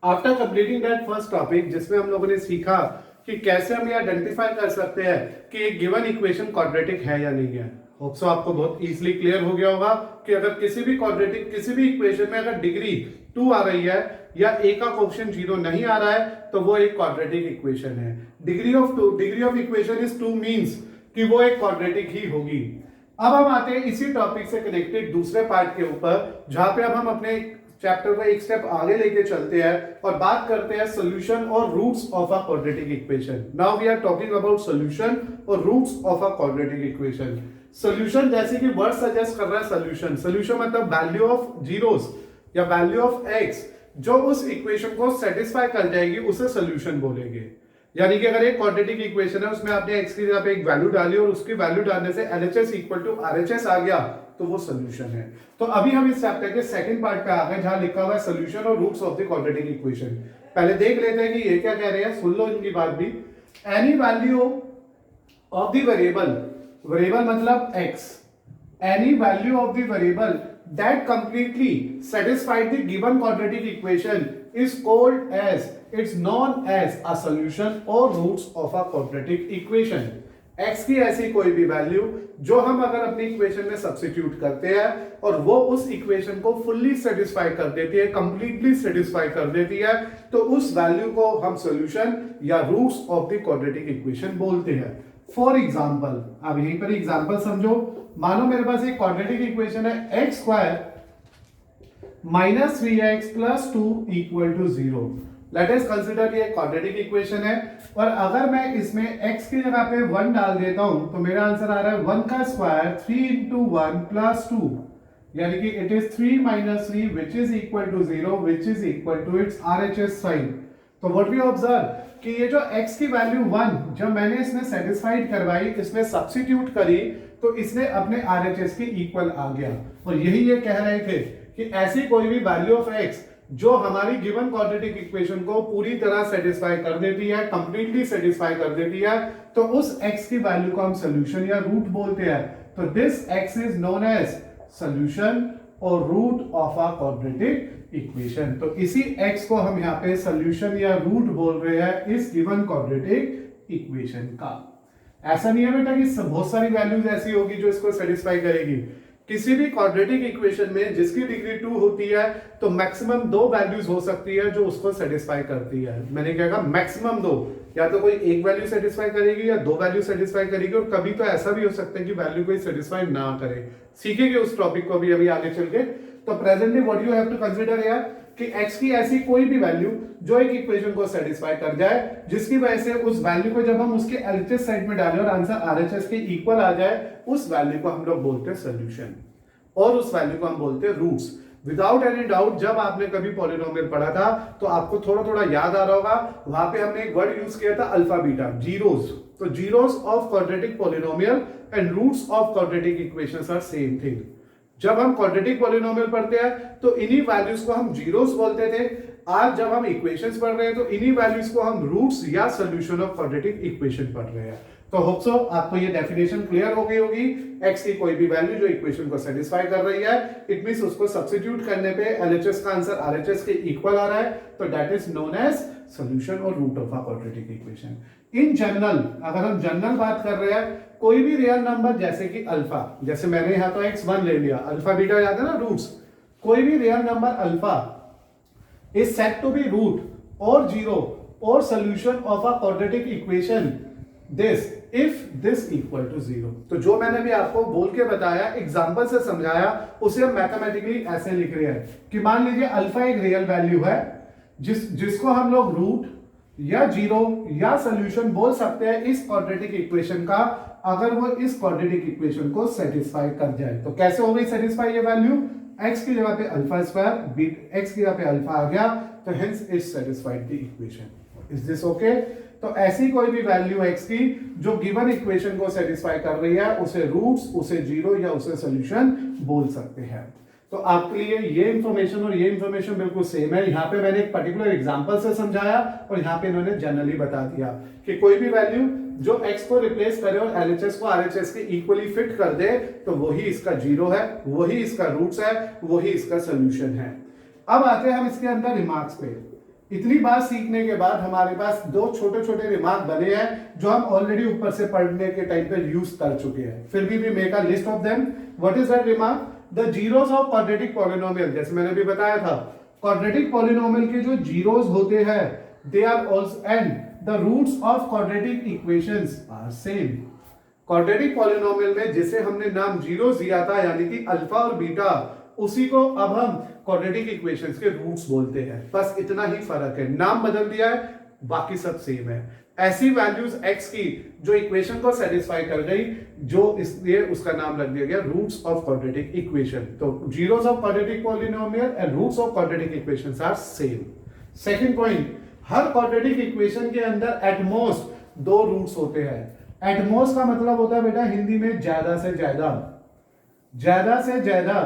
After completing that first topic जिसमें हम लोगों ने सीखा कि कैसे हम ये आइडेंटिफाई कर सकते हैं कि एक गिवन इक्वेशन क्वाड्रेटिक है या नहीं है। होप सो आपको बहुत इजीली क्लियर हो गया होगा कि अगर किसी भी क्वाड्रेटिक किसी भी इक्वेशन में अगर डिग्री 2 आ रही है या a का कोएफिशिएंट 0 नहीं आ रहा है तो वो एक क्वाड्रेटिक इक्वेशन है। Degree of equation is 2 means कि वो एक क्वाड्रेटिक ही होगी। अब हम आते हैं इसी टॉपिक से कनेक्टेड दूसरे पार्ट के ऊपर जहां पे अब हम अपने चैप्टर को एक स्टेप आगे लेके चलते हैं और बात करते हैं सॉल्यूशन और roots of a quadratic equation. Now we are talking about solution और roots of a quadratic equation. Solution जैसे कि वर्ड सजेस्ट कर रहा है सॉल्यूशन, सॉल्यूशन मतलब वैल्यू ऑफ जीरोस या वैल्यू ऑफ एक्स जो उस इक्वेशन को सेटिस्फाई कर जाएगी उसे सॉल्यूशन बोलेंगे। यानी कि अगर एक क्वाड्रेटिक इक्वेशन है उसमें आपने x की जगह पे एक वैल्यू डाली और उसकी वैल्यू डालने से LHS इक्वल टू RHS आ गया तो वो सॉल्यूशन है। तो अभी हम इस चैप्टर के सेकंड पार्ट पे आ गए जहां लिखा हुआ है सॉल्यूशन और roots of the quadratic equation. पहले देख लेते हैं कि ये क्या कह रहे हैं, सुन लो इनकी बात भी। Any value of the variable, variable मतलब x, any value of the variable that completely satisfied the given quadratic equation is called as, it's known as a solution or roots of a quadratic equation। x की ऐसी कोई भी value जो हम अगर अपनी equation में सब्स्टिट्यूट करते हैं और वो उस इक्वेशन को फुल्ली सेटिस्फाई कर देती है, कंप्लीटली सेटिस्फाई कर देती है, तो उस वैल्यू को हम सॉल्यूशन या roots of the quadratic equation बोलते हैं। फॉर एग्जांपल, अब यहीं पर एग्जांपल समझो। मानो मेरे पास एक क्वाड्रेटिक इक्वेशन है X square minus 3x plus 2 equal to 0। Let us consider ये क्वाड्रेटिक इक्वेशन है और अगर मैं इसमें x की जगह पे 1 डाल देता हूं तो मेरा आंसर आ रहा है 1 का स्क्वायर 3 into 1 प्लस 2, यानी कि it is 3 minus 3 which is equal to 0 which is equal to its RHS sign। तो व्हाट वी ऑब्जर्व कि ये जो x की वैल्यू 1 जब मैंने इसमें सेटिस्फाइड करवाई, इसमें सब्स्टिट्यूट करी तो इसने अपने RHS के इक्वल आ गया। और यही ये कह रहे थे कि ऐसी कोई भी वैल्यू ऑफ x जो हमारी गिवन क्वाड्रेटिक इक्वेशन को पूरी तरह सेटिस्फाई कर देती है, कंप्लीटली सेटिस्फाई कर देती है, तो उस x की वैल्यू को हम सॉल्यूशन या रूट बोलते हैं। तो this x is known as solution और root of a quadratic equation. तो इसी x को हम यहाँ पे सॉल्यूशन या रूट बोल रहे हैं इस गिवन क्वाड्रेटिक इक्वेशन का। ऐसा नहीं है बेटा कि बहुत सारी वैल्यूज ऐसी होगी जो इसको सेटिस्फाई करेगी। किसी भी क्वाड्रेटिक इक्वेशन में जिसकी डिग्री 2 होती है तो मैक्सिमम 2 वैल्यूज हो सकती है जो उसको सेटिस्फाई करती है। मैंने क्या कहा, मैक्सिमम 2, या तो कोई एक वैल्यू सेटिस्फाई करेगी या 2 वैल्यू सेटिस्फाई करेगी, और कभी तो ऐसा भी हो सकता है कि वैल्यू कोई सेटिस्फाई ना करे। सीखेंगे उस टॉपिक को भी अभी आगे चल के। तो presently what you have to consider here कि x की ऐसी कोई भी वैल्यू जो एक इक्वेशन को सेटिस्फाई कर जाए, जिसकी वजह से उस वैल्यू को जब हम उसके LHS साइड में डालें और आंसर RHS के इक्वल आ जाए, उस वैल्यू को हम लोग बोलते हैं सॉल्यूशन और उस वैल्यू को हम बोलते हैं रूट्स। विदाउट एनी डाउट जब आपने कभी पॉलिनोमियल पढ़ा था तो आपको थोड़ा थोड़ा याद आ रहा होगा, वहां पे हमने एक वर्ड यूज किया था अल्फा बीटा, जीरोस। तो zeros of quadratic polynomial and roots of quadratic equations are same thing. जब हम क्वाड्रेटिक पॉलिनोमियल पढ़ते हैं तो इन्हीं वैल्यूज को हम जीरोस बोलते थे। आज जब हम इक्वेशंस पढ़ रहे हैं तो इन्हीं वैल्यूज को हम रूट्स या सॉल्यूशन ऑफ क्वाड्रेटिक इक्वेशन पढ़ रहे हैं। तो होप सो आपको ये डेफिनेशन क्लियर हो गई होगी। x की कोई भी वैल्यू जो इक्वेशन को सेटिस्फाई कर रही है, इट मींस उसको सब्स्टिट्यूट करने पे LHS का आंसर RHS के इक्वल आ रहा है, तो that is known as solution और root of a quadratic equation. In general अगर हम जनरल बात कर रहे हैं, कोई भी रियल नंबर जैसे कि अल्फा, जैसे मैंने यहां तो x1 ले लिया, अल्फा बीटा याद है ना रूट्स, कोई भी real number alpha is said to be root और जीरो और solution of a quadratic equation this if this equal to 0। तो जो मैंने भी आपको बोल के बताया, एग्जांपल से समझाया, उसे हम मैथमेटिकली ऐसे लिख रहे हैं कि मान लीजिए अल्फा एक रियल वैल्यू है जिसको हम लोग रूट या जीरो या सॉल्यूशन बोल सकते हैं इस क्वाड्रेटिक इक्वेशन का, अगर वो इस क्वाड्रेटिक इक्वेशन को सेटिस्फाई कर जाए। तो कैसे हो गई सेटिस्फाई ये वैल्यू, x की जगह पे अल्फा स्क्वायर, x की जगह पे अल्फा आ गया, तो hence it satisfied the equation. Is this okay? तो ऐसी कोई भी वैल्यू x की जो गिवन इक्वेशन को सेटिस्फाई कर रही है, उसे रूट्स, उसे जीरो या उसे सॉल्यूशन बोल सकते हैं। तो आपके लिए ये इंफॉर्मेशन और ये इंफॉर्मेशन बिल्कुल सेम है। यहाँ पे मैंने एक पर्टिकुलर एग्जांपल से समझाया और यहाँ पे इन्होंने जनरली बता दिया कि कोई भी वैल्यू जो x को रिप्लेस करे और LHS को RHS के इक्वली फिट कर दे, तो वही इसका जीरो है, वही इसका रूट्स है, वही इसका सॉल्यूशन है। अब आते हैं हम इसके अंदर रिमार्क्स पे। इतनी बात सीखने के बाद हमारे पास दो छोटे छोटे रिमार्क बने हैं जो हम ऑलरेडी ऊपर से पढ़ने के टाइम पे यूज कर चुके हैं, फिर भी make a list of them. What is that remark? The zeros of quadratic polynomial, जैसे मैंने भी बताया था, क्वाड्रेटिक पॉलिनोमियल के जो जीरोस होते हैं they are also and the roots of quadratic equations are same. Quadratic polynomial में जिसे हमने नाम जीरोस दिया था यानी कि अल्फा और बीटा, उसी को अब हम क्वाड्रेटिक इक्वेशंस के रूट्स बोलते हैं। बस इतना ही फर्क है, नाम बदल दिया है, बाकी सब सेम है। ऐसी वैल्यूज x की जो इक्वेशन को सेटिस्फाई कर गई, जो इसलिए उसका नाम रख दिया गया रूट्स ऑफ क्वाड्रेटिक इक्वेशन। तो zeros of quadratic polynomial and roots of quadratic equations are same. Second point, हर क्वाड्रेटिक इक्वेशन के अंदर एटमोस्ट दो रूट्स होते हैं। एटमोस्ट का मतलब होता है बेटा हिंदी में ज्यादा से ज्यादा, ज्यादा से ज्यादा,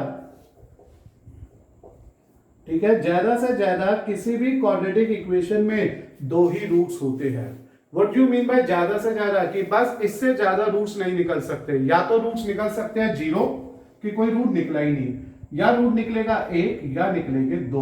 ठीक है, ज्यादा से ज्यादा किसी भी क्वाड्रेटिक इक्वेशन में दो ही रूट्स होते हैं। व्हाट यू मीन बाय ज्यादा से ज्यादा? कि बस इससे ज्यादा रूट्स नहीं निकल सकते। या तो रूट्स निकल सकते हैं जीरो, कि कोई रूट निकला ही नहीं, या रूट निकलेगा एक, या निकलेंगे दो।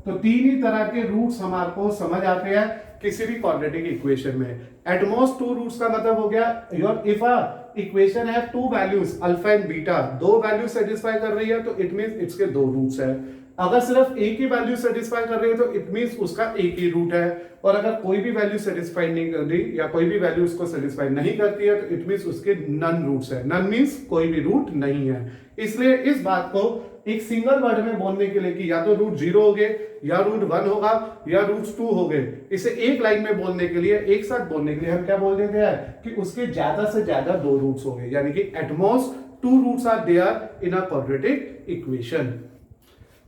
तो तीन ही तरह के रूट्स हमारे को समझ आते हैं किसी भी क्वाड्रेटिक इक्वेशन में। एट मोस्ट टू रूट्स का मतलब हो गया your if a equation have to values alpha and beta, दो वैल्यू सेटिस्फाई कर रही है तो इट मींस इट्स के दो रूट्स है। अगर सिर्फ एक ही वैल्यू सेटिस्फाई कर रही है तो इट मींस उसका एक ही रूट है। और अगर कोई भी वैल्यू सेटिस्फाई नहीं कर रही या कोई भी वैल्यू उसको सेटिस्फाई नहीं करती है तो इट मींस उसके नन रूट्स है। नन मींस कोई भी रूट नहीं है। इसलिए इस बात को एक सिंगल वर्ड में बोलने के लिए कि या तो रूट जीरो हो गए, या रूट वन होगा, या रूट टू हो गए, इसे एक लाइन में बोलने के लिए, एक साथ बोलने के लिए हम क्या बोल देते हैं कि उसके ज्यादा से ज्यादा दो रूट्स हो गए, यानी कि at most two roots are there in a quadratic equation.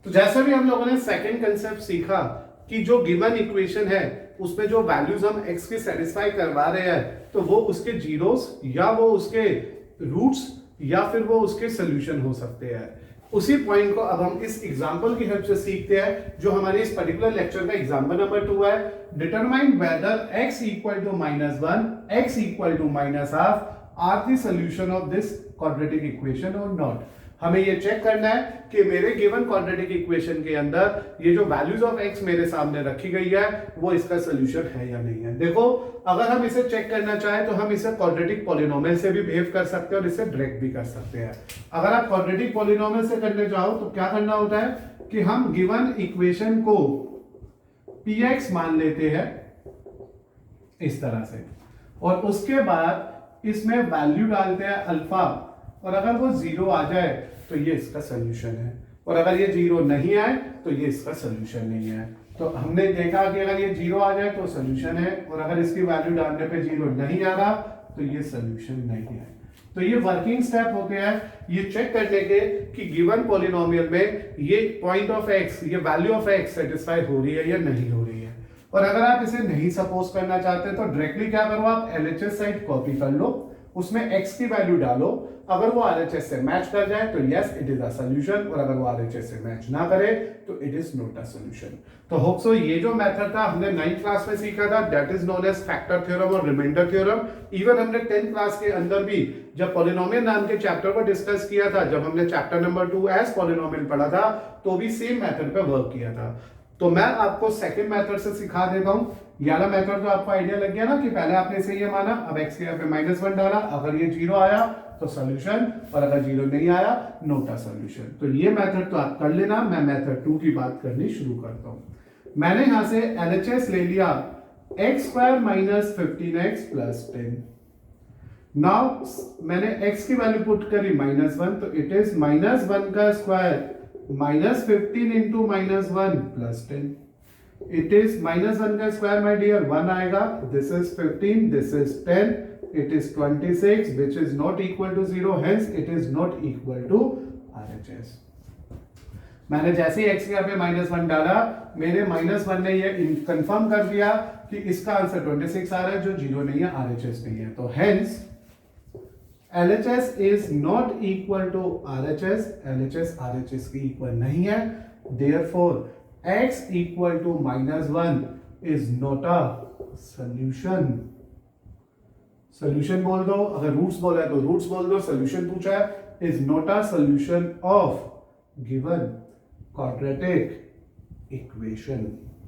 तो जैसा भी हम लोगों ने सेकंड कंसेप्ट सीखा कि जो गिवन इक्वेशन है उसमें जो वैल्यूज हम x की सेटिस्फाई करवा रहे हैं तो वो उसके जीरोस या वो उसके रूट्स या फिर वो उसके सॉल्यूशन हो सकते हैं। उसी पॉइंट को अब हम इस एग्जांपल की हेल्प से सीखते हैं जो हमारे इस पर्टिकुलर लेक्चर का एग्जांपल नंबर 2 है। Determine whether x equal to -1, x equal to -half are the solution of this quadratic equation और नॉट। हमें ये चेक करना है कि मेरे गिवन क्वाड्रेटिक इक्वेशन के अंदर ये जो वैल्यूज ऑफ x मेरे सामने रखी गई है वो इसका सॉल्यूशन है या नहीं है। देखो, अगर हम इसे चेक करना चाहें तो हम इसे क्वाड्रेटिक पॉलिनोमियल से भी बिहेव कर सकते हैं और इसे डायरेक्ट भी कर सकते हैं। अगर आप क्वाड्रेटिक पॉलिनोमियल से करने चाहो तो क्या करना होता है कि हम गिवन इक्वेशन को px मान लेते हैं इस तरह से, और उसके बाद इसमें वैल्यू डालते हैं अल्फा, और अगर वो जीरो आ जाए तो ये इसका सॉल्यूशन है, और अगर ये जीरो नहीं आए तो ये इसका सॉल्यूशन नहीं है। तो हमने देखा कि अगर ये जीरो आ जाए तो सॉल्यूशन है, और अगर इसकी वैल्यू डालने पे जीरो नहीं आ रहा तो ये सॉल्यूशन नहीं है। तो ये वर्किंग स्टेप होते हैं ये चेक करने के कि गिवन पॉलिनोमियल में ये पॉइंट ऑफ एक्स, ये वैल्यू ऑफ एक्स सेटिस्फाई हो रही है या नहीं हो रही है। और अगर आप इसे नहीं सपोज करना चाहते तो डायरेक्टली क्या करो, आप एलएचएस साइड कॉपी कर लो, उसमें x की वैल्यू डालो, अगर वो आरएचएस से मैच कर जाए तो yes it is a solution, और अगर वो आरएचएस से मैच ना करे तो it is not a solution. तो होप सो ये जो मेथड था हमने 9th क्लास में सीखा था, that is known age factor theorem और रिमाइंडर थ्योरम। इवन हमने 10th क्लास के अंदर भी जब पॉलिनोमियल नाम के चैप्टर को डिस्कस किया था, जब हमने चैप्टर नंबर 2 एज पॉलिनोमियल पढ़ा था तो भी सेम मेथड पे वर्क किया था। तो मैं आपको सेकंड मेथड से सिखा देता हूं। ये वाला मेथड तो आपको आइडिया लग गया ना कि पहले आपने इसे ये माना, अब x के यहाँ पे -1 डाला, अगर ये जीरो आया तो सॉल्यूशन, और अगर जीरो नहीं आया नॉट अ सॉल्यूशन। तो ये मेथड तो आप कर लेना, मैं मेथड 2 की बात करनी शुरू करता हूं। मैंने यहां से LHS ले लिया x² - 15x + 10। नाउ मैंने x की वैल्यू पुट करी -1, तो इट इज -1 का स्क्वायर -15 into -1 + 10। It is -1 का स्क्वायर माय डियर 1 आएगा, this is 15, this is 10, it is 26 which is not equal to 0, hence it is not equal to RHS। मैंने जैसे ही x के यहाँ पे -1 डाला, मेरे -1 ने ये कंफर्म कर दिया कि इसका आंसर 26 आ रहा है, जो 0 नहीं है, RHS नहीं है। तो hence LHS is not equal to RHS, LHS RHS की इक्वल नहीं है, therefore x equal to -1 is not a solution। solution बोल दो, अगर रूट्स बोला है तो रूट्स बोल दो, solution पूछा है, is not a solution of given quadratic equation।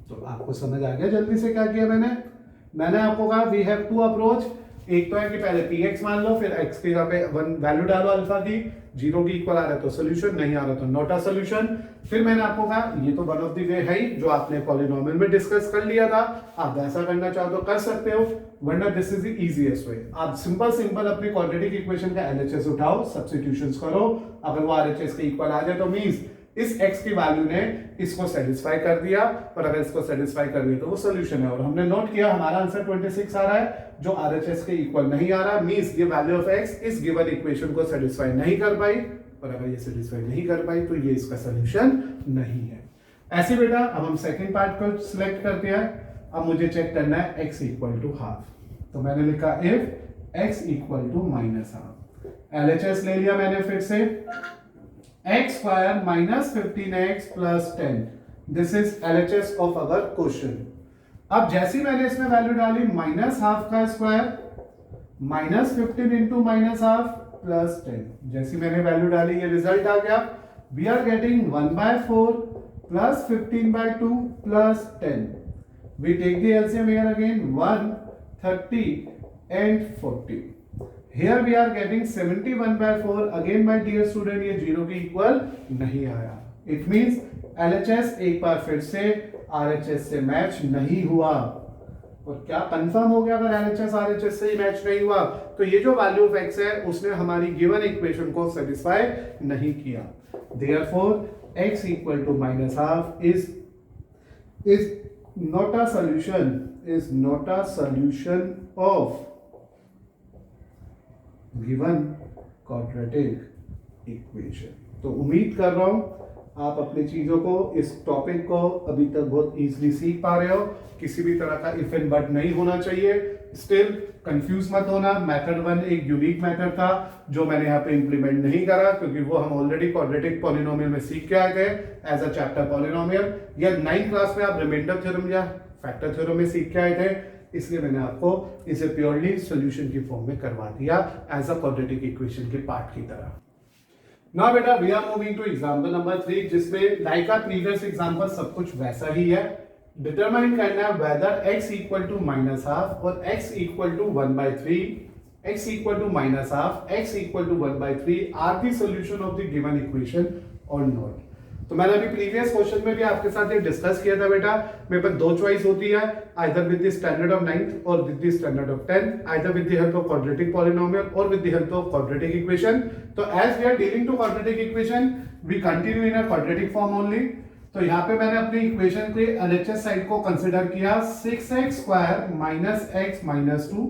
तो आपको समझ आ गया जल्दी से क्या किया मैंने आपको कहा वी हैव टू अप्रोच। एक तो है कि पहले px मान लो, फिर x की जगह पे वन वैल्यू डालो अल्फा की, 0 की इक्वल आ रहा है तो सोल्यूशन, नहीं आ रहा तो नॉट अ सोल्यूशन। फिर मैंने आपको कहा ये तो वन ऑफ द वे है ही जो आपने पॉलिनोमियल में डिस्कस कर लिया था, आप वैसा करना चाहो तो कर सकते हो, वरना this is the easiest way. आप सिंपल अपनी क्वाड्रेटिक इक्वेशन का एलएचएस उठाओ, सब्स्टिट्यूशंस करो, अगर वो आरएचएस के इक्वल आ जाए तो मींस इस x की वैल्यू ने इसको सेटिस्फाई कर दिया, और अगर इसको सेटिस्फाई कर दिया तो वो सोल्यूशन है। और हमने नोट किया हमारा आंसर 26 आ रहा है, जो आरएचएस के इक्वल नहीं आ रहा, मींस ये वैल्यू ऑफ x इस गिवन इक्वेशन को सेटिस्फाई नहीं कर पाई, और अगर ये सेटिस्फाई नहीं कर पाई तो ये इसका सोल्यूशन नहीं है। ऐसे बेटा अब हम सेकंड पार्ट को सिलेक्ट करते हैं। अब मुझे चेक करना है x इक्वल टू हाफ, तो मैंने लिखा if x equal to minus half, LHS ले लिया मैंने फिर से, x square minus 15x plus 10, this is LHS of our question. अब जैसी मैंने इसमें वैल्यू डाली माइनस हाफ का square minus 15 into minus half plus 10, जैसी मैंने वैल्यू डाली ये रिजल्ट आ गया। We are getting 1/4 plus 15/2 plus 10। We take the LCM here again 1, 30 and 40. Here we are getting 71/4. Again my dear student ये 0 के इक्वल नहीं आया। It means LHS एक बार फिर से RHS से मैच नहीं हुआ। और क्या कंफर्म हो गया अगर LHS RHS से ही मैच नहीं हुआ तो ये जो वैल्यू ऑफ x है उसने हमारी गिवन इक्वेशन को सेटिस्फाई नहीं किया। Therefore x equal to minus half is not a solution of given quadratic equation. तो उम्मीद कर रहा हूं आप अपनी चीजों को, इस टॉपिक को अभी तक बहुत इजीली सीख पा रहे हो, किसी भी तरह का इफ एंड बट नहीं होना चाहिए। स्टिल कंफ्यूज मत होना, मेथड 1 एक यूनिक मेथड था जो मैंने यहाँ पे इंप्लीमेंट नहीं करा, क्योंकि वो हम ऑलरेडी क्वाड्रेटिक पॉलिनोमियल में सीख के आ गए एज अ चैप्टर पॉलिनोमियल, या 9th क्लास में आप रिमाइंडर थ्योरम या फैक्टर थ्योरम में सीख के आए थे, इसलिए मैंने आपको इसे प्योरली सॉल्यूशन की फॉर्म में करवा दिया एज अ क्वाड्रेटिक इक्वेशन के पार्ट की तरह। नाउ बेटा we are moving to example number 3, जिसमें लाइक अ प्रीवियस एग्जांपल सब कुछ वैसा ही है। डिटरमाइन करना है whether x equal to minus half और x equal to 1/3, x equal to minus half, x equal to 1/3 are the solution of the given equation और not. तो मैंने अभी प्रीवियस क्वेश्चन में भी आपके साथ ये डिस्कस किया था बेटा, मेरे पास दो चॉइस होती है, either with the standard of 9th और with the standard of 10th, either with the help of quadratic polynomial और with the help of quadratic equation. तो as we are dealing to quadratic equation we continue in a quadratic form only. तो यहाँ पे मैंने अपनी equation के LHS side को consider किया 6x square minus x minus 2,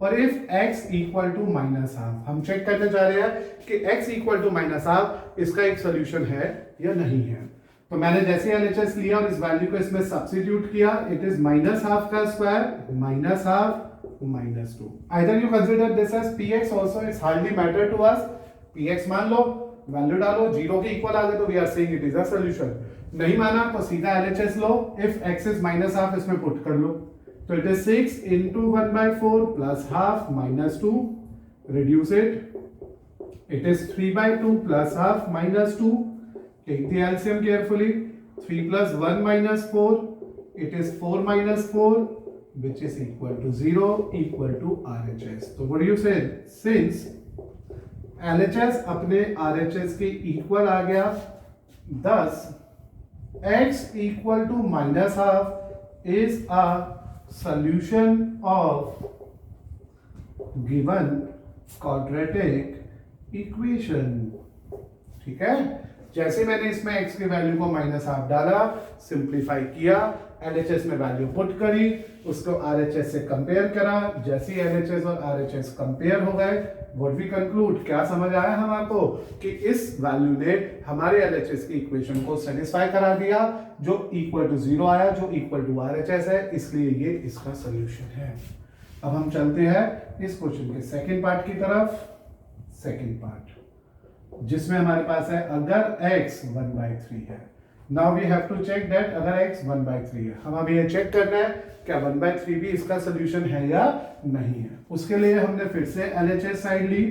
और if x equal to minus half, हम चेक करने जा रहे हैं कि x equal to minus half इसका एक सोल्यूशन है या नहीं है। तो मैंने जैसे एलएचएस लिया और इस वैल्यू को इसमें सब्स्टिट्यूट किया, इट इज माइनस हाफ का square minus half minus 2। Either you consider this as px also, it's hardly matter to us. px मान लो, वैल्यू डालो, 0 के इक्वल आ गए तो we are saying it is a solution. नहीं माना तो सीधा एलएचएस लो, if x is minus half इसमें पुट कर लो, तो it is 6 into 1/4 plus half minus 2, reduce it, it is 3/2 plus half minus 2, take the LCM carefully, 3 plus 1 minus 4, it is 4 minus 4, which is equal to 0, equal to RHS. So what do you say? Since LHS अपने RHS के equal आ गया, thus x equal to minus half is a solution of given quadratic equation। ठीक है, जैसे मैंने इसमें x की value को माइनस हाफ डाला, सिंप्लीफाई किया, LHS में वैल्यू पुट करी, उसको RHS से कंपेयर करा, जैसे LHS और RHS कंपेयर हो गए, व्हाट वी कंक्लूड, क्या समझ आया हम आपको कि इस वैल्यू ने हमारे LHS की इक्वेशन को सेटिस्फाई करा दिया, जो इक्वल टू 0 आया, जो इक्वल टू RHS है, इसलिए ये इसका सोल्यूशन है। अब हम चलते हैं इस क्वेश्चन के सेकंड पार्ट की तरफ। सेकंड पार्ट जिसमें हमारे पास है अगर x 1/3 है, now we have to check that अगर x 1/3 है, हम अभी ये चेक करना है क्या 1/3 भी इसका सोल्यूशन है या नहीं है। उसके लिए हमने फिर से LHS साइड ली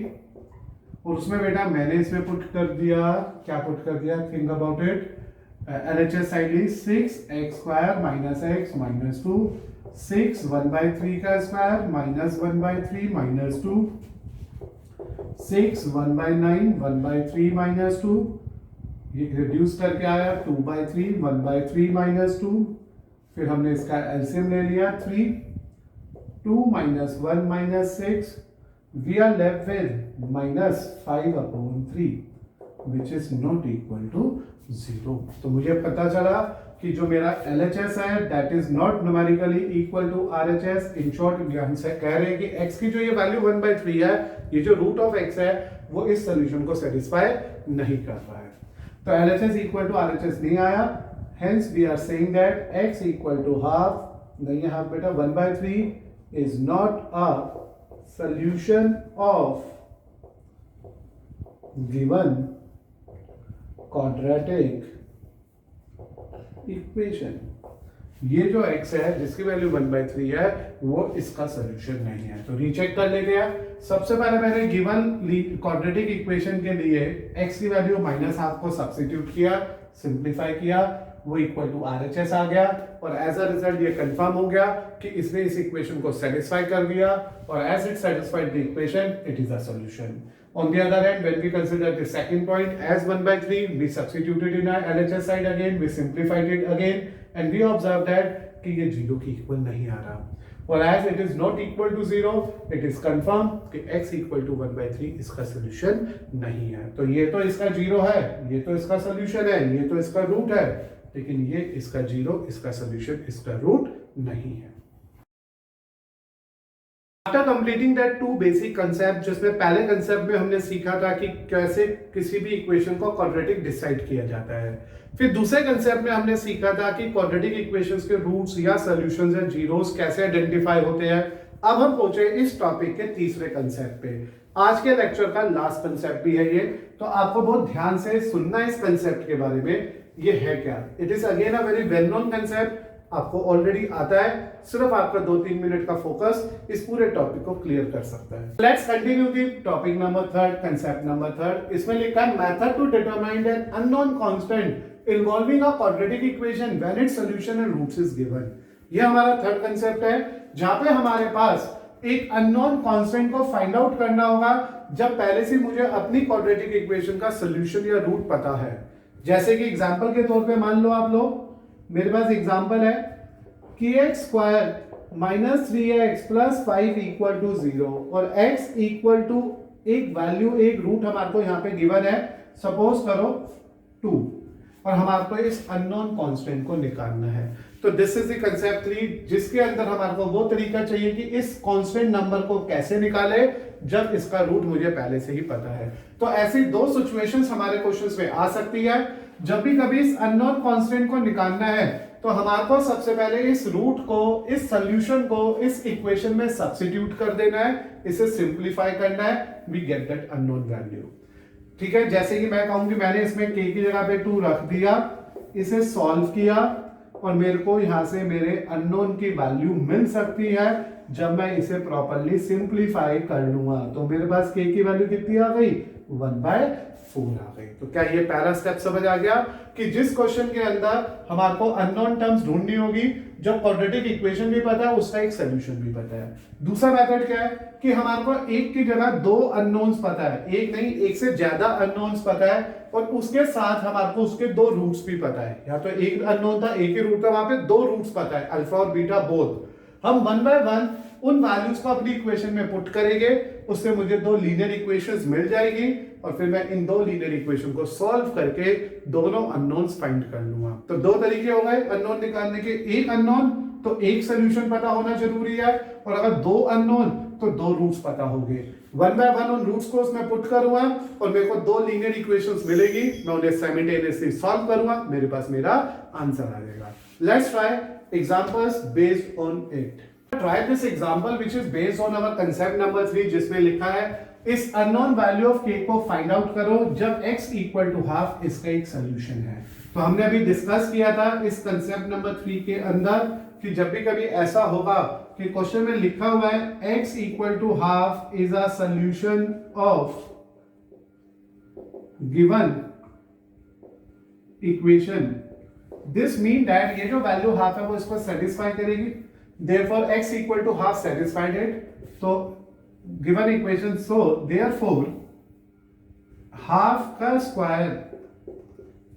और उसमें बेटा मैंने इसमें पुट कर दिया, क्या पुट कर दिया, think about it, LHS side ली 6x square minus x minus 2, 6 1/3 का स्क्वायर माइनस 1/3 माइनस 2, 6 1/9 1/3 माइनस 2, ये रिड्यूस करके आया 2/3 1/3 माइनस 2, फिर हमने इसका एलसीएम ले लिया 3, 2 minus 1 minus 6, we are left with minus 5/3 which is not equal to 0. तो मुझे पता चला कि जो मेरा LHS है that is not numerically equal to RHS. in short हम से कह रहे हैं कि x की जो ये वैल्यू 1/3 है, ये जो रूट ऑफ x है वो इस सोल्यूशन को सेटिस्फाई नहीं कर रहा है, तो LHS equal to RHS नहीं आया. hence we are saying that x equal to half, नहीं है हाफ बेटा, 1/3 is not a solution of given quadratic equation. ये जो x है जिसकी वैल्यू 1/3 है वो इसका सोल्यूशन नहीं है. तो रीचेक कर लेते हैं. सबसे पहले मैंने गिवन क्वाड्रेटिक इक्वेशन के लिए x की वैल्यू माइनस हाफ को सब्स्टिट्यूट किया, सिंप्लीफाई किया, वो इक्वल टू RHS आ गया और एज अ रिजल्ट ये कंफर्म हो गया कि इसने इस इक्वेशन को सेटिस्फाई कर दिया और as it satisfied the equation it is a solution. On the other hand, when we consider the second point as 1/3, we substituted in our LHS side again, we simplified it again, and we observed that कि ये 0 की equal नहीं आ रहा. और as it is not equal to 0, it is confirmed कि x equal to 1/3 इसका solution नहीं है. तो ये तो इसका 0 है, ये तो इसका solution है, ये तो इसका रूट है, लेकिन ये इसका 0, इसका solution, इसका रूट नहीं है. After completing that two basic concept, जिसमें पहले कंसेप्ट में हमने सीखा था कि कैसे किसी भी इक्वेशन को क्वाड्रेटिक डिसाइड किया जाता है, फिर दूसरे कंसेप्ट में हमने सीखा था कि क्वाड्रेटिक इक्वेशंस के रूट्स या सॉल्यूशंस या जीरोस कैसे आइडेंटिफाई होते हैं. अब हम पहुंचे इस टॉपिक के तीसरे कंसेप्ट पे. आज के लेक्चर का लास्ट कंसेप्ट भी है ये, तो आपको बहुत ध्यान से सुनना इस कंसेप्ट के बारे में. ये है क्या? It is again a very well known concept, आपको ऑलरेडी आता है, सिर्फ आपका 2-3 मिनट का फोकस इस पूरे टॉपिक को क्लियर कर सकता है. Let's continue the topic number 3, concept number 3. इसमें लिखा है method to determine an unknown constant involving a quadratic equation when its solution and roots is given. ये हमारा थर्ड कंसेप्ट है, जहां पे हमारे पास एक अननोन कांस्टेंट को फाइंड आउट करना होगा जब पहले से मुझे अपनी क्वाड्रेटिक इक्वेशन का सॉल्यूशन या रूट पता है. जैसे कि एग्जांपल के तौर पे मान लो आप लोग, मेरे पास एग्जांपल है kx square minus 3x plus 5 equal to 0 और x इक्वल टू एक वैल्यू, एक रूट हमारे को यहाँ पे गिवन है, सपोज करो 2, और हमारे को इस अननोन कांस्टेंट को निकालना है. तो दिस इज द कंसेप्ट 3, जिसके अंदर हमारे को वो तरीका चाहिए कि इस कांस्टेंट नंबर को कैसे निकाले जब इसका रूट मुझे पहले से ही पता है. तो ऐसी दो सिचुएशंस हमारे क्वेश्चंस में आ सकती है. जब भी कभी इस अननोन कांस्टेंट को निकालना है तो हमारे को सबसे पहले इस रूट को, इस सॉल्यूशन को इस इक्वेशन में सब्स्टिट्यूट कर देना है, इसे सिंप्लीफाई करना है, we get that unknown value. ठीक है, जैसे कि मैं कहूंगी मैंने इसमें k की जगह पे 2 रख दिया, इसे सॉल्व किया और मेरे को यहां से मेरे अननोन की वैल्यू मिल सकती है जब मैं इसे प्रॉपर्ली सिंप्लीफाई कर लूंगा. तो मेरे पास k की वैल्यू कितनी आ गई? 1/4 आ गई. तो क्या ये पहला स्टेप समझ आ गया कि जिस क्वेश्चन के अंदर हमारे को अननोन टर्म्स ढूंढनी होगी, जब क्वाड्रेटिक इक्वेशन भी पता है उसका एक सॉल्यूशन भी पता है. दूसरा मेथड क्या है कि हमारे को एक की जगह 2 अननोन्स पता है, एक नहीं एक से ज्यादा अननोन्स पता है, और उसके साथ हमारे को उसके 2 रूट्स भी पता है. या तो एक अननोन था, एक ही रूट था, वहां पे 2 रूट्स पता है, अल्फा और बीटा बोथ. हम 1 बाय 1 उन वैल्यूज को अपनी इक्वेशन में पुट करेंगे, उससे मुझे 2 लीनियर इक्वेशंस मिल जाएगी और फिर मैं इन 2 लीनियर इक्वेशन को सॉल्व करके दोनों अननोन्स फाइंड कर लूंगा. तो 2 तरीके हो गए अननोन निकालने के. एक अननोन तो एक सॉल्यूशन पता होना जरूरी है, और अगर 2 अननोन तो 2 रूट्स पता होंगे. 1 बाय 1 उन रूट्स को उसमें पुट करूंगा और मेरे को 2 लीनियर इक्वेशंस मिलेगी, मैं उन्हें साइमल्टेनियसली सॉल्व करूंगा, मेरे पास मेरा आंसर आ जाएगा. Let's try examples based on it. Try this example which is based on our concept number 3, जिसमें लिखा है इस unknown value of k को फाइंड आउट करो जब x इक्वल टू हाफ इसका एक सोल्यूशन है. तो हमने अभी डिस्कस किया था इस कंसेप्ट नंबर 3 के अंदर कि जब भी कभी ऐसा होगा कि क्वेश्चन में लिखा हुआ है x equal to half is a solution of given equation this mean that ये जो वैल्यू हाफ है वो इसको सेटिस्फाई करेगी, therefore x equal to half satisfied it. तो given equation, so therefore half का square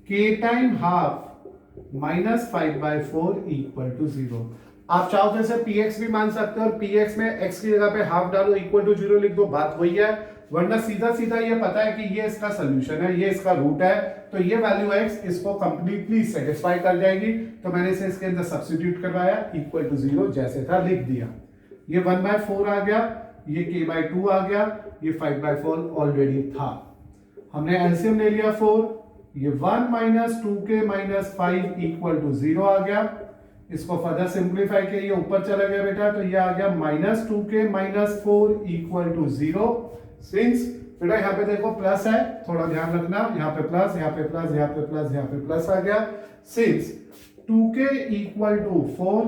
k time half minus 5/4 equal to 0। आप चाहो तो इसे px भी मान सकते हो और px में x की जगह पे हाफ डालो, इक्वल टू 0 लिख दो, बात वही है। वरना सीधा सीधा ये पता है कि ये इसका सोल्यूशन है, ये इसका रूट है, तो ये वैल्यू x इसको कंप्लीटली सेटिस्फाई कर जाएगी। तो मैंने इसे इसके अंदर सब्स्टिट्यूट करवाया, इक्वल टू 0 जैसे था लिख दिया। ये 1/4 आ गया, ये k/2 आ गया, ये 5/4 ऑलरेडी था। हमने एलसीएम ले लिया 4, ये 1 minus 2k minus 5 equal to 0 आ गया। इसको फर्दर सिंप्लीफाई किया, ये ऊपर चला गया बेटा, तो ये आ गया minus 2k minus 4 equal to 0। Since बेटा यहाँ पे देखो प्लस है, थोड़ा ध्यान रखना, यहाँ पे प्लस, यहाँ पे प्लस, यहाँ पे प्लस, यहाँ पे प्लस आ गया। Since 2k equal to 4,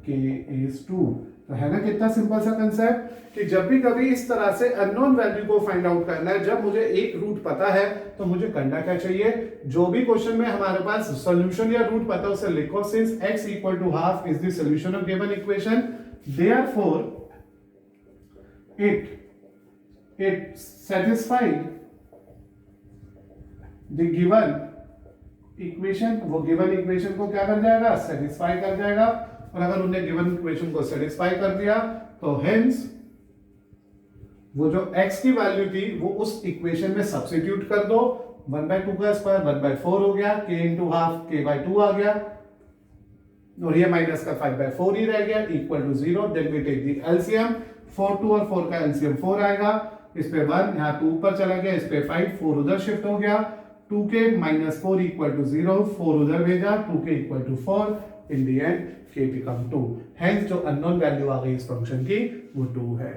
k is 2। तो है ना कितना सिंपल सा कंसेप्ट कि जब भी कभी इस तरह से अननोन वैल्यू को फाइंड आउट करना है, जब मुझे एक रूट पता है तो मुझे करना क्या चाहिए, जो भी क्वेश्चन में हमारे पास सॉल्यूशन या रूट पता है उसे लिखो। Since x equal to half is the solution of given equation, therefore it satisfied the given equation। वो गिवन इक्वेशन को क्या कर जाएगा, सेटिस्फाई कर जाएगा। और अगर उन्हें गिवन इक्वेशन को सेटिस्फाई कर दिया तो हेंस वो जो x की वैल्यू थी वो उस इक्वेशन में सब्स्टिट्यूट कर दो। 1/2 का स्क्वायर 1/4 हो गया, k इंटू हाफ k/2 आ गया, और ये माइनस का 5/4 ही रह गया, equal to 0। Then we take the LCM, 4 2 और 4 का एलसीएम 4 आएगा, इस पे 1, यहाँ 2 ऊपर चला गया, इस पे 5, 4 उधर शिफ्ट हो गया, 2k माइनस 4 इक्वल टू 0, 4 उधर भेजा, 2k equal to 4, in the end k become 2। Hence जो अननोन वैल्यू आ गई इस फंक्शन की वो 2 है।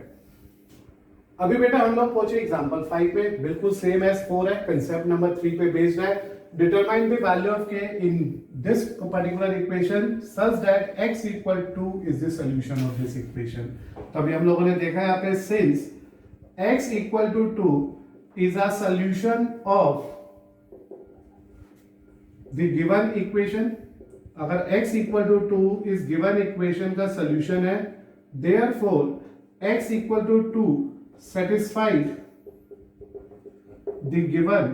अभी बेटा हम लोग पहुंचे एग्जांपल 5 में, बिल्कुल सेम एज 4 है, कंसेप्ट नंबर 3 पे बेस्ड है। Determine the value of k in this particular equation such that x equal two is the solution of this equation. तो अभी हम लोगों ने देखा यहाँ पे since x equal to 2 is a solution of the given equation। अगर x equal to 2 is given equation का solution है, therefore x equal to 2 satisfied the given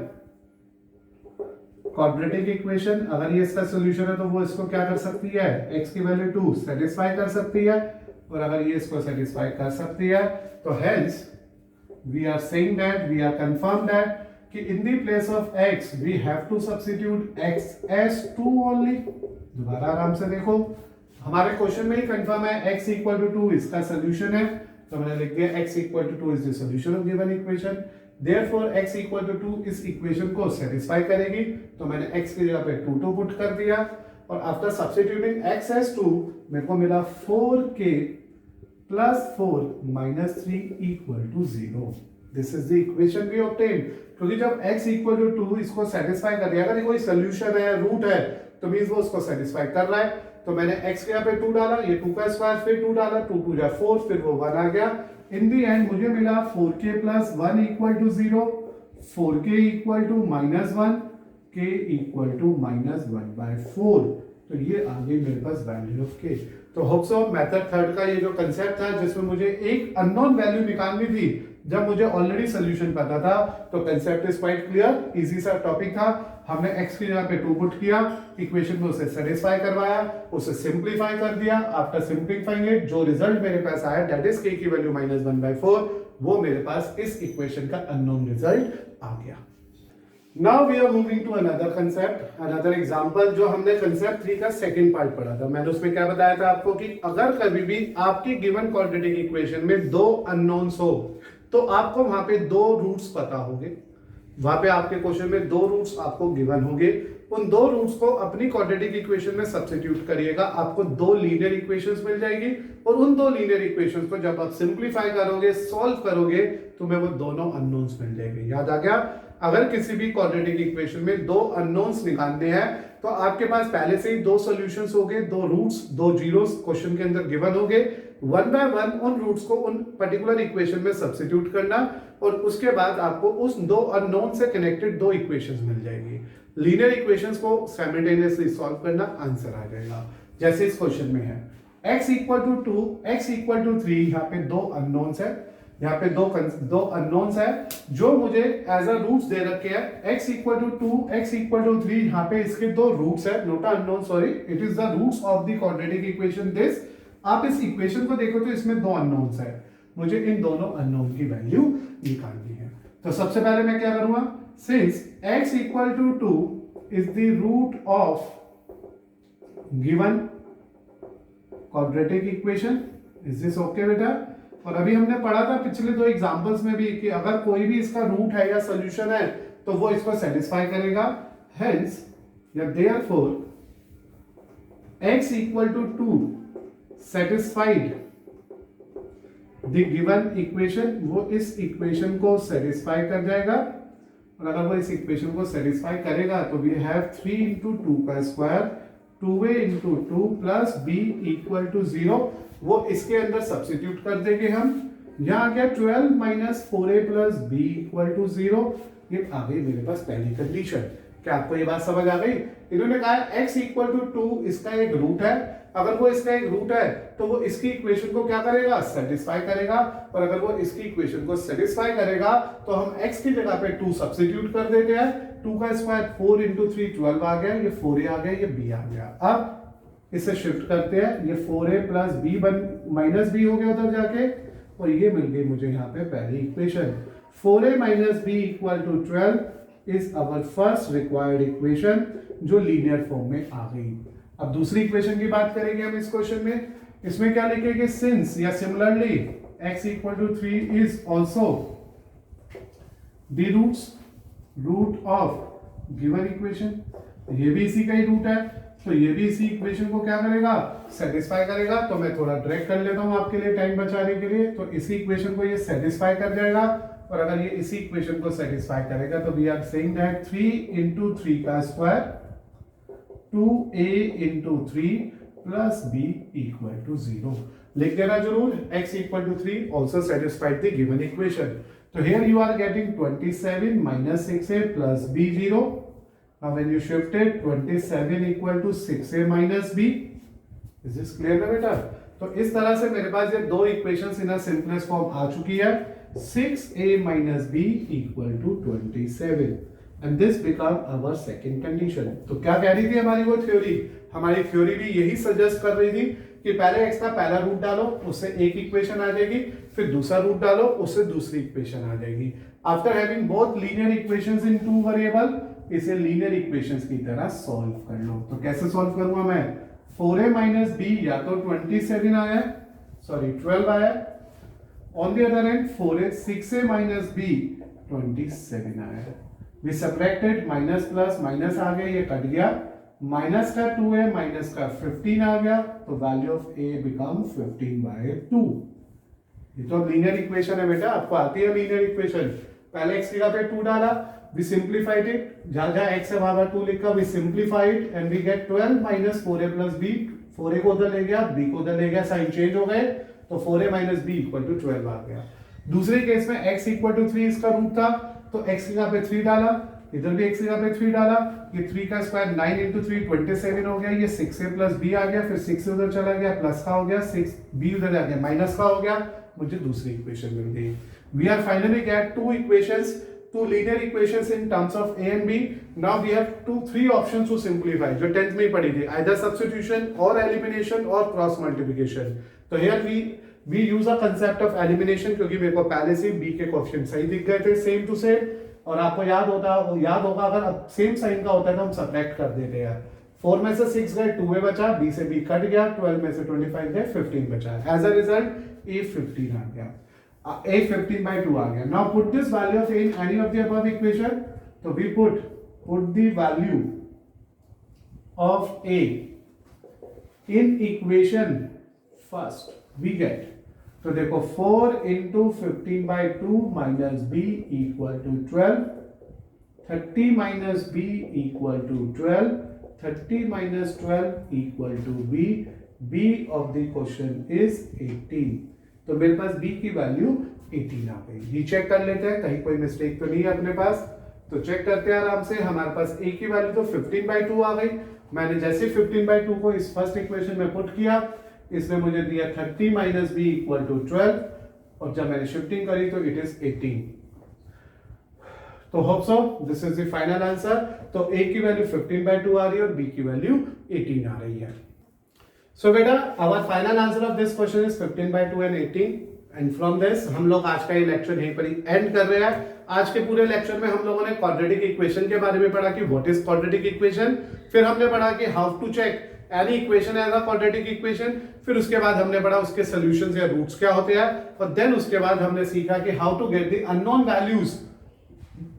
quadratic equation। अगर ये इसका solution है तो वो इसको क्या कर सकती है, x की वैल्यू 2 satisfy कर सकती है, और अगर ये इसको satisfy कर सकती है तो hence we are saying that, we are confirmed that कि in the place of x we have to substitute x as 2 only। दोबारा आराम से देखो, हमारे क्वेश्चन में ही कंफर्म है x इक्वल टू 2 इसका सोल्यूशन है, तो मैंने लिख दिया x equal to 2 is the solution of given equation. Therefore x equal to 2 इस इक्वेशन को सेटिस्फाई करेगी, तो मैंने x की जगह पे 2 पुट कर दिया, और आफ्टर सब्स्टिट्यूटिंग x as 2 मेरे को मिला 4k plus 4 minus 3 equal to 0। This is the equation we obtained। क्योंकि जब x equal to 2 इसको सेटिस्फाई कर दिया, अगर ये कोई सोल्यूशन है, रूट है, तो मींस वो उसको सेटिस्फाई कर रहा है। तो मैंने x के यहाँ पे 2 डाला, ये 2 का स्क्वायर, फिर 2 डाला, 2 2 जा 4, फिर वो 1 आ गया। इन दी एंड मुझे मिला 4k plus 1 equal to 0, 4k equal to minus 1, k equal to minus 1/4। तो ये आ गई मेरे पास वैल्यू ऑफ k। तो होप्स ऑफ मेथड थर्ड का ये जो कंसेप्ट था जिसमें मुझे एक अननोन वैल्यू निकालनी थी जब मुझे ऑलरेडी सोल्यूशन पता था, तो concept is quite clear, easy सा टॉपिक था। हमने x की जगह पे 2 पुट किया, इक्वेशन में उसे सेटिस्फाई करवाया, उसे सिंप्लीफाई कर दिया। आफ्टर सिंप्लीफाइंग इट जो रिजल्ट मेरे पास आया दैट इज k की वैल्यू -1/4, वो मेरे पास इस इक्वेशन का अननोन रिजल्ट आ गया। Now we are moving to another concept, another example, जो हमने concept 3 का सेकंड पार्ट पढ़ा था। मैंने उसमें क्या बताया था आपको कि अगर कभी भी आपकी गिवन क्वाड्रेटिक इक्वेशन में 2 अननोन्स हो तो आपको वहां पे 2 रूट्स पता होंगे, वहां पे आपके क्वेश्चन में 2 रूट्स आपको गिवन होंगे। उन 2 रूट्स को अपनी क्वाड्रेटिक इक्वेशन में सब्स्टिट्यूट करिएगा, आपको 2 लीनियर इक्वेशंस मिल जाएगी, और उन 2 लीनियर इक्वेशंस को जब आप सिंप्लीफाई करोगे, सॉल्व करोगे, तो तुम्हें वो दोनों अननोन्स मिल जाएंगे। याद आ गया? अगर किसी भी क्वाड्रेटिक इक्वेशन में 2 अननोन्स निकालने हैं तो आपके पास पहले से ही 2 सॉल्यूशंस होंगे, 2 रूट्स, 2 जीरोस क्वेश्चन के अंदर गिवन होंगे। वन बाय वन उन रूट्स को उन पर्टिकुलर इक्वेशन में सब्स्टिट्यूट करना और उसके बाद आपको उस दो अननोन से कनेक्टेड दो इक्वेशंस मिल जाएगी। लीनियर इक्वेशंस को साइमल्टेनियसली सॉल्व करना, आंसर आ जाएगा। जैसे इस क्वेश्चन में है x equal to 2, x equal to 3, यहाँ पे दो अननोन्स है, यहाँ पे दो अननोन्स है जो मुझे एज अ रूट्स दे रखे हैं। x equal to 2, x equal to 3, यहाँ पे इसके दो रूट्स है, not unknown, sorry, it is the roots of the quadratic equation this. आप इस इक्वेशन को देखो तो इसमें दो अननोन्स है, मुझे इन दोनों अननोन की वैल्यू निकालनी है। तो सबसे पहले मैं क्या करूंगा, since x equal to 2 is the root of given quadratic equation, is this okay बेटा? और अभी हमने पढ़ा था पिछले दो एग्जांपल्स में भी कि अगर कोई भी इसका रूट है या सॉल्यूशन है तो वो इसको सेटिस्फाई करेगा। हेंस या therefore x equal to 2 satisfied the given equation, वो इस इक्वेशन को सेटिस्फाई कर जाएगा। और अगर वो इस इक्वेशन को सेटिस्फाई करेगा तो वी हैव 3 इंटू 2 का square 2a into 2 plus b equal to 0, वो इसके अंदर सब्स्टिट्यूट कर देंगे हम। यहाँ आ गया 12 minus 4a plus b equal to 0। ये आ गई मेरे पास पहली कंडीशन। क्या आपको ये बात समझ आ गई? इन्होंने कहा x इक्वल टू 2 इसका एक रूट है, अगर वो इसका एक रूट है तो वो इसकी इक्वेशन को क्या करेगा, सेटिस्फाई करेगा। और अगर वो इसकी इक्वेशन को सेटिस्फाई करेगा तो हम x की जगह पे 2 सब्स्टिट्यूट कर देते हैं। 2 का स्क्वायर 4 इंटू 3 12 आ गया, ये 4a आ गया, ये b आ गया। अब इसे शिफ्ट करते हैं, ये 4a plus b minus b हो गया उधर जाके, और ये मिल गई मुझे यहाँ पे पहली equation. 4a minus b equal to 12 is our first required equation जो लीनियर फॉर्म में आ गई। अब दूसरी इक्वेशन की बात करेंगे हम इस क्वेश्चन में। इसमें क्या लिखेंगे, सिंस या similarly x equal to 3 is also the root of given equation, ये भी इसी का ही रूट है, तो ये भी इसी इक्वेशन को क्या करेगा, सेटिस्फाई करेगा। तो मैं थोड़ा ड्रैग कर लेता हूं आपके लिए टाइम बचाने के लिए। तो इसी इक्वेशन को ये सेटिस्फाई कर जाएगा, और अगर ये इसी इक्वेशन को सेटिस्फाई करेगा तो we are saying that 3 into 3 का square 2a into 3 plus b equal to 0। लिख देना जरूर, x equal to 3 also satisfied the given equation. तो here you are getting 27 minus 6a plus b 0. Now when you shift it, 27 equal to 6a minus b. Is this clear ना बेटा? तो इस तरह से मेरे पास ये दो इक्वेशंस इन सिंपलेस्ट फॉर्म आ चुकी है। 6a minus b equal to 27 and this become our second condition। तो क्या कह रही थी हमारी वो थ्योरी? हमारी थ्योरी भी यही सजेस्ट कर रही थी कि पहले x का पहला रूट डालो, उससे एक इक्वेशन आ जाएगी, फिर दूसरा रूट डालो, उससे दूसरी इक्वेशन आ जाएगी। After having both linear equations इन टू वेरिएबल, इसे लीनियर इक्वेशंस की तरह सॉल्व कर लो। तो कैसे सॉल्व करूंगा मैं? 4a माइनस b या तो 27 आया, सॉरी 12 आया, on the other end 6a minus b 27 आया। We subtracted, minus plus minus आ गया, ये कट गया, माइनस का 2a माइनस का 15 आ गया, तो वैल्यू ऑफ a बिकम 15/2। ये तो लीनियर इक्वेशन है बेटा, आपको आती है लीनियर इक्वेशन। पहले x की जगह पे 2 डाला, we simplified it, जहां जहां x है वहां 2 लिखा, we simplified and we get 12 minus 4a plus b। 4a को उधर ले गया, b को उधर ले गया, साइन चेंज हो गए, तो 4a minus b equal to 12 आ गया। दूसरे केस में x इक्वल टू 3 इसका रूट था, तो x की जगह पे 3 डाला, इधर भी x की जगह पे 3 डाला, ये 3 का स्क्वायर 9 इंटू 3 27 हो गया, ये 6a प्लस b आ गया, फिर 6 से उधर चला गया, प्लस का हो गया, 6b उधर आ गया, माइनस का हो गया, मुझे दूसरी इक्वेशन मिल गई। We are finally get to equations, two linear equations in terms of a and b. Now we have three options to simplify जो 10th में ही पढ़ी थी, either substitution or elimination or cross multiplication। तो here we use a concept of elimination, क्योंकि मेरे को पहले से b के कोएफिशिएंट सही दिख गए थे, सेम टू सेम, और आपको याद होगा अगर सेम साइन का होता है तो हम सब्ट्रैक्ट कर देते हैं। 4 में से 6 गए, 2a बचा, b से b कट गया, 12 में से 25 गए, 15 बचा, एज अ रिजल्ट a 15 आ गया, a 15/2 आ गया। Now put this value of a in any of the above equation, so we put the value of a in equation first, we get, तो देखो 4 into 15/2 minus b equal to 12, 30 minus b equal to 12, 30 minus 12 equal to b, b of the question is 18। तो मेरे पास b की value 18 आ गई। ये check कर लेते हैं कहीं कोई मिस्टेक तो नहीं है अपने पास। तो चेक करते हैं आराम से। हमारे पास a की वैल्यू तो 15/2 आ गई। मैंने जैसे 15/2 को इस फर्स्ट इक्वेशन में पुट किया, इसने मुझे दिया 30 - b = 12, और जब मैंने शिफ्टिंग करी तो इट इज 18। तो hope so this is the final answer. तो a की वैल्यू 15/2 आ रही है और b की वैल्यू 18 आ रही है। सो बेटा our final answer of this question is 15/2 and 18। And from this हम लोग आज का ये लेक्चर यहीं पर ही एंड कर रहे हैं। आज के पूरे लेक्चर में हम लोगों ने क्वाड्रेटिक इक्वेशन के बारे में पढ़ा कि व्हाट इज क्वाड्रेटिक इक्वेशन, फिर हमने पढ़ा कि how to check any equation as a quadratic equation, फिर उसके बाद हमने पढ़ा उसके सॉल्यूशंस या रूट्स क्या होते हैं, और देन उसके बाद हमने सीखा कि how to get the unknown values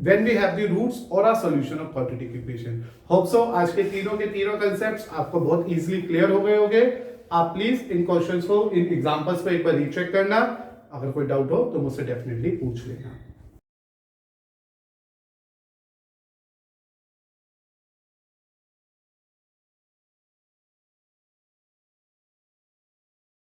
when we have the roots or a solution of quadratic equation. Hope so आज के तीनों कंसेप्ट्स आपको बहुत इजीली क्लियर हो गए होंगे। आप प्लीज इन क्वेश्चंस को इन एग्जांपल्स पे एक बार रीचेक करना। अगर कोई डाउट हो तो मुझसे डेफिनेटली पूछ लेना।